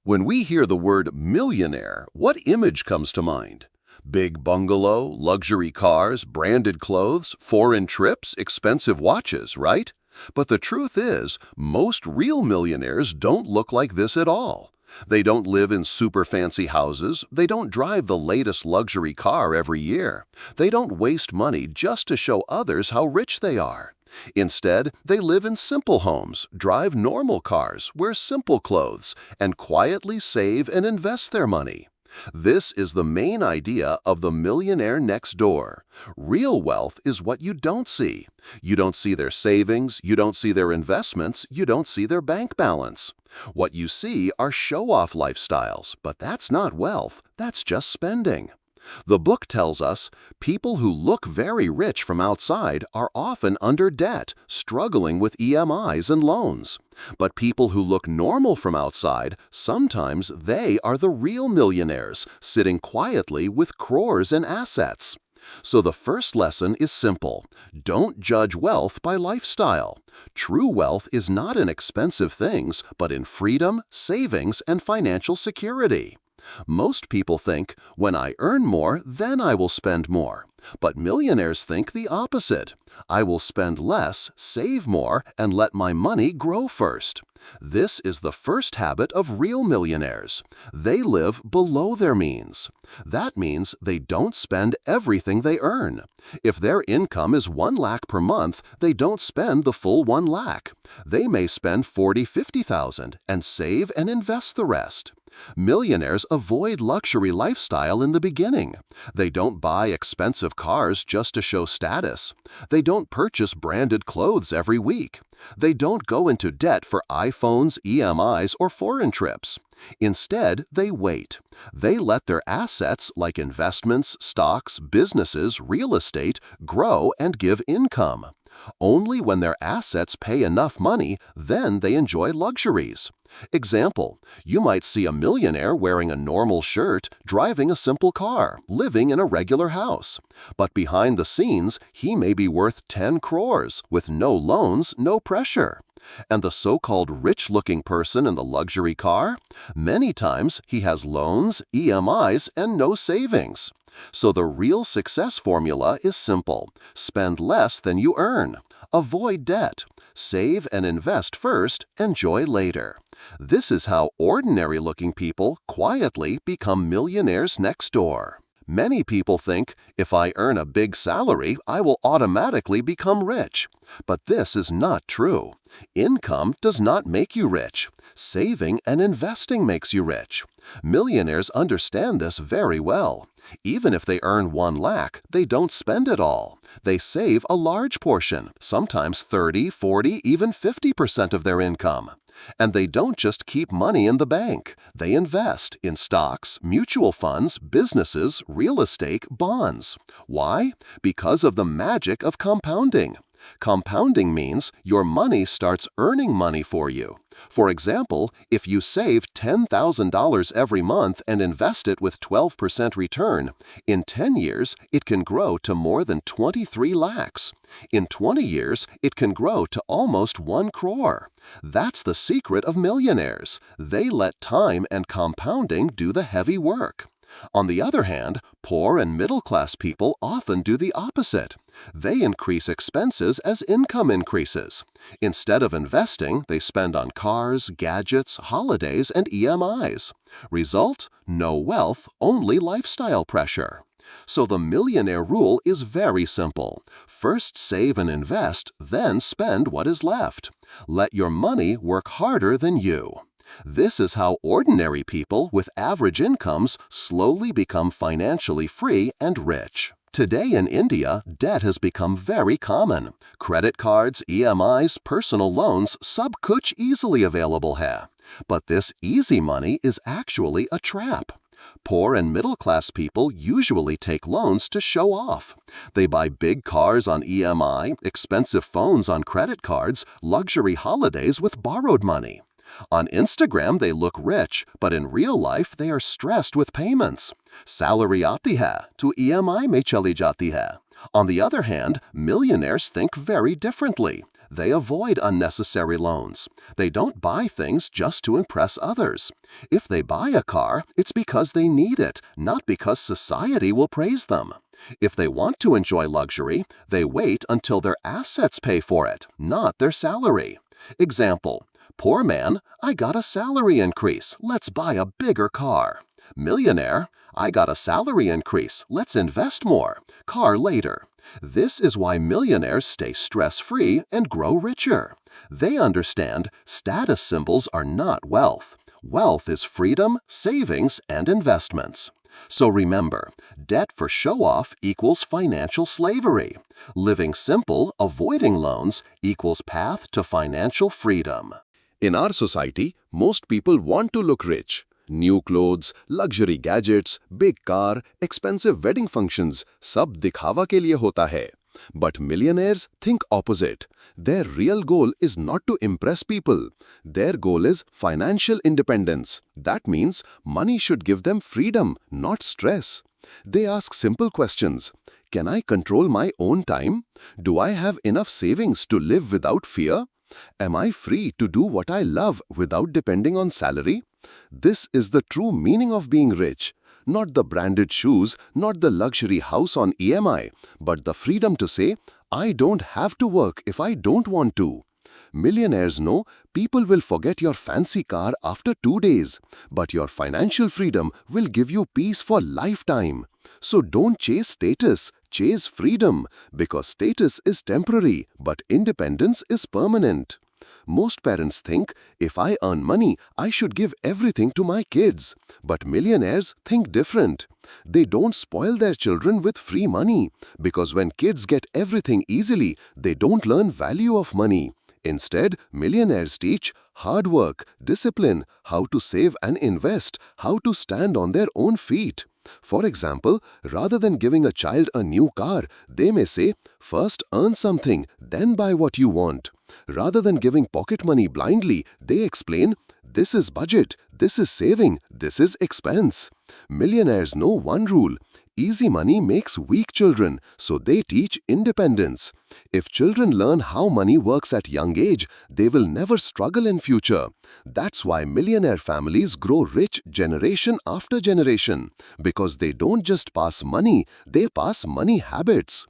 When we hear the word millionaire, what image comes to mind? Big bungalow, luxury cars, branded clothes, foreign trips, expensive watches, right? But the truth is, most real millionaires don't look like this at all. They don't live in super fancy houses, they don't drive the latest luxury car every year. They don't waste money just to show others how rich they are. Instead, they live in simple homes, drive normal cars, wear simple clothes, and quietly save and invest their money. This is the main idea of the millionaire next door. Real wealth is what you don't see. You don't see their savings, you don't see their investments, you don't see their bank balance. What you see are show-off lifestyles, but that's not wealth, that's just spending. The book tells us people who look very rich from outside are often under debt, struggling with EMIs and loans. But people who look normal from outside, sometimes they are the real millionaires, sitting quietly with crores in assets. So the first lesson is simple. Don't judge wealth by lifestyle. True wealth is not in expensive things, but in freedom, savings, and financial security. Most people think, when I earn more, then I will spend more. But millionaires think the opposite. I will spend less, save more, and let my money grow first. This is the first habit of real millionaires. They live below their means. That means they don't spend everything they earn. If their income is 1 lakh per month, they don't spend the full 1 lakh. They may spend 40–50,000 and save and invest the rest. Millionaires avoid luxury lifestyle in the beginning. They don't buy expensive cars just to show status. They don't purchase branded clothes every week. They don't go into debt for iPhones, EMIs, or foreign trips. Instead, they wait. They let their assets like investments, stocks, businesses, real estate grow and give income. Only when their assets pay enough money, then they enjoy luxuries. Example, you might see a millionaire wearing a normal shirt, driving a simple car, living in a regular house. But behind the scenes, he may be worth 10 crores, with no loans, no pressure. And the so-called rich-looking person in the luxury car? Many times he has loans, EMIs, and no savings. So the real success formula is simple. Spend less than you earn. Avoid debt. Save and invest first, enjoy later. This is how ordinary-looking people quietly become millionaires next door. Many people think, if I earn a big salary, I will automatically become rich. But this is not true. Income does not make you rich. Saving and investing makes you rich. Millionaires understand this very well. Even if they earn 1 lakh, they don't spend it all. They save a large portion, sometimes 30, 40, even 50% of their income. And they don't just keep money in the bank. They invest in stocks, mutual funds, businesses, real estate, bonds. Why? Because of the magic of compounding. Compounding means your money starts earning money for you. For example, if you save $10,000 every month and invest it with 12% return, in 10 years, it can grow to more than 23 lakhs. In 20 years, it can grow to almost 1 crore. That's the secret of millionaires. They let time and compounding do the heavy work. On the other hand, poor and middle-class people often do the opposite. They increase expenses as income increases. Instead of investing, they spend on cars, gadgets, holidays, and EMIs. Result? No wealth, only lifestyle pressure. So the millionaire rule is very simple. First save and invest, then spend what is left. Let your money work harder than you. This is how ordinary people with average incomes slowly become financially free and rich. Today in India, debt has become very common. Credit cards, EMIs, personal loans, sab kuch easily available hai. But this easy money is actually a trap. Poor and middle-class people usually take loans to show off. They buy big cars on EMI, expensive phones on credit cards, luxury holidays with borrowed money. On Instagram, they look rich, but in real life, they are stressed with payments. Salary aati hai, to EMI mein chali jati hai. On the other hand, millionaires think very differently. They avoid unnecessary loans. They don't buy things just to impress others. If they buy a car, it's because they need it, not because society will praise them. If they want to enjoy luxury, they wait until their assets pay for it, not their salary. Example: poor man, I got a salary increase, let's buy a bigger car. Millionaire, I got a salary increase, let's invest more. Car later. This is why millionaires stay stress-free and grow richer. They understand status symbols are not wealth. Wealth is freedom, savings, and investments. So remember, debt for show-off equals financial slavery. Living simple, avoiding loans, equals path to financial freedom. In our society, most people want to look rich. New clothes, luxury gadgets, big car, expensive wedding functions, सब दिखावा के लिए होता है. But millionaires think opposite. Their real goal is not to impress people. Their goal is financial independence. That means money should give them freedom, not stress. They ask simple questions. Can I control my own time? Do I have enough savings to live without fear? Am I free to do what I love without depending on salary? This is the true meaning of being rich. Not the branded shoes, not the luxury house on EMI, but the freedom to say, I don't have to work if I don't want to. Millionaires know people will forget your fancy car after 2 days, but your financial freedom will give you peace for lifetime. So don't chase status, chase freedom, because status is temporary, but independence is permanent. Most parents think, if I earn money, I should give everything to my kids. But millionaires think different. They don't spoil their children with free money, because when kids get everything easily, they don't learn value of money. Instead, millionaires teach hard work, discipline, how to save and invest, how to stand on their own feet. For example, rather than giving a child a new car, they may say, first earn something, then buy what you want. Rather than giving pocket money blindly, they explain, this is budget, this is saving, this is expense. Millionaires know one rule. Easy money makes weak children, so they teach independence. If children learn how money works at young age, they will never struggle in future. That's why millionaire families grow rich generation after generation, because they don't just pass money, they pass money habits.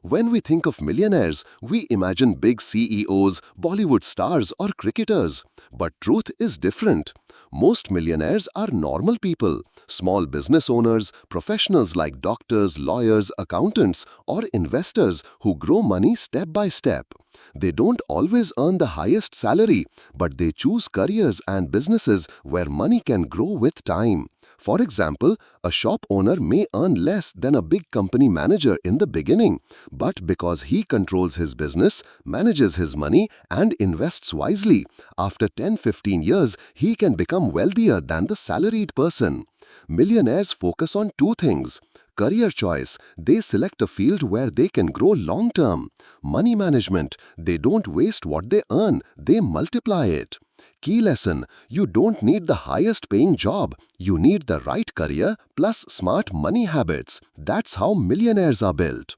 When we think of millionaires, we imagine big CEOs, Bollywood stars, or cricketers. But truth is different. Most millionaires are normal people, small business owners, professionals like doctors, lawyers, accountants, or investors who grow money step by step. They don't always earn the highest salary, but they choose careers and businesses where money can grow with time. For example, a shop owner may earn less than a big company manager in the beginning, but because he controls his business, manages his money, and invests wisely, after 10-15 years, he can become wealthier than the salaried person. Millionaires focus on two things. Career choice, they select a field where they can grow long-term. Money management, they don't waste what they earn, they multiply it. Key lesson, you don't need the highest paying job. You need the right career plus smart money habits. That's how millionaires are built.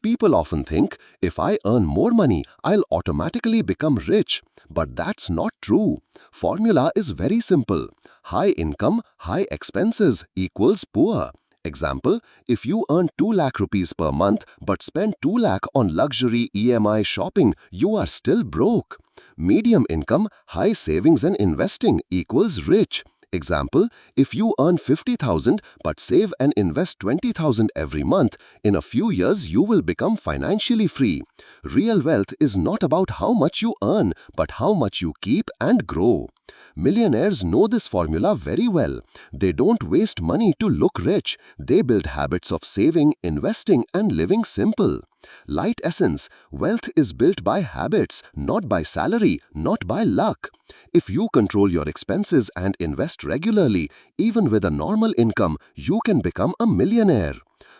People often think, if I earn more money, I'll automatically become rich. But that's not true. Formula is very simple. High income, high expenses equals poor. Example, if you earn 2 lakh rupees per month but spend 2 lakh on luxury EMI shopping, you are still broke. Medium income, high savings and investing equals rich. Example, if you earn 50,000 but save and invest 20,000 every month, in a few years you will become financially free. Real wealth is not about how much you earn, but how much you keep and grow. Millionaires know this formula very well. They don't waste money to look rich. They build habits of saving, investing, and living simple. Light essence, wealth is built by habits, not by salary, not by luck. If you control your expenses and invest regularly, even with a normal income, you can become a millionaire.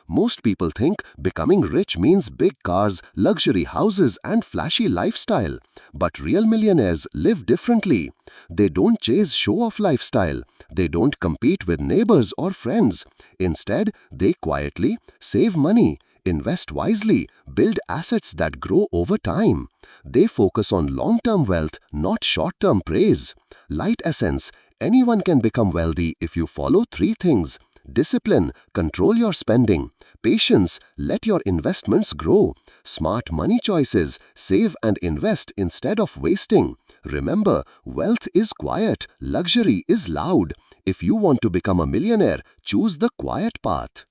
Most people think becoming rich means big cars, luxury houses, and flashy lifestyle. But real millionaires live differently. They don't chase show-off lifestyle. They don't compete with neighbors or friends. Instead, they quietly save money, invest wisely, build assets that grow over time. They focus on long-term wealth, not short-term praise. Light essence: anyone can become wealthy if you follow 3 things. Discipline: control your spending. Patience: let your investments grow. Smart money choices: save and invest instead of wasting. Remember, wealth is quiet, luxury is loud. If you want to become a millionaire, choose the quiet path.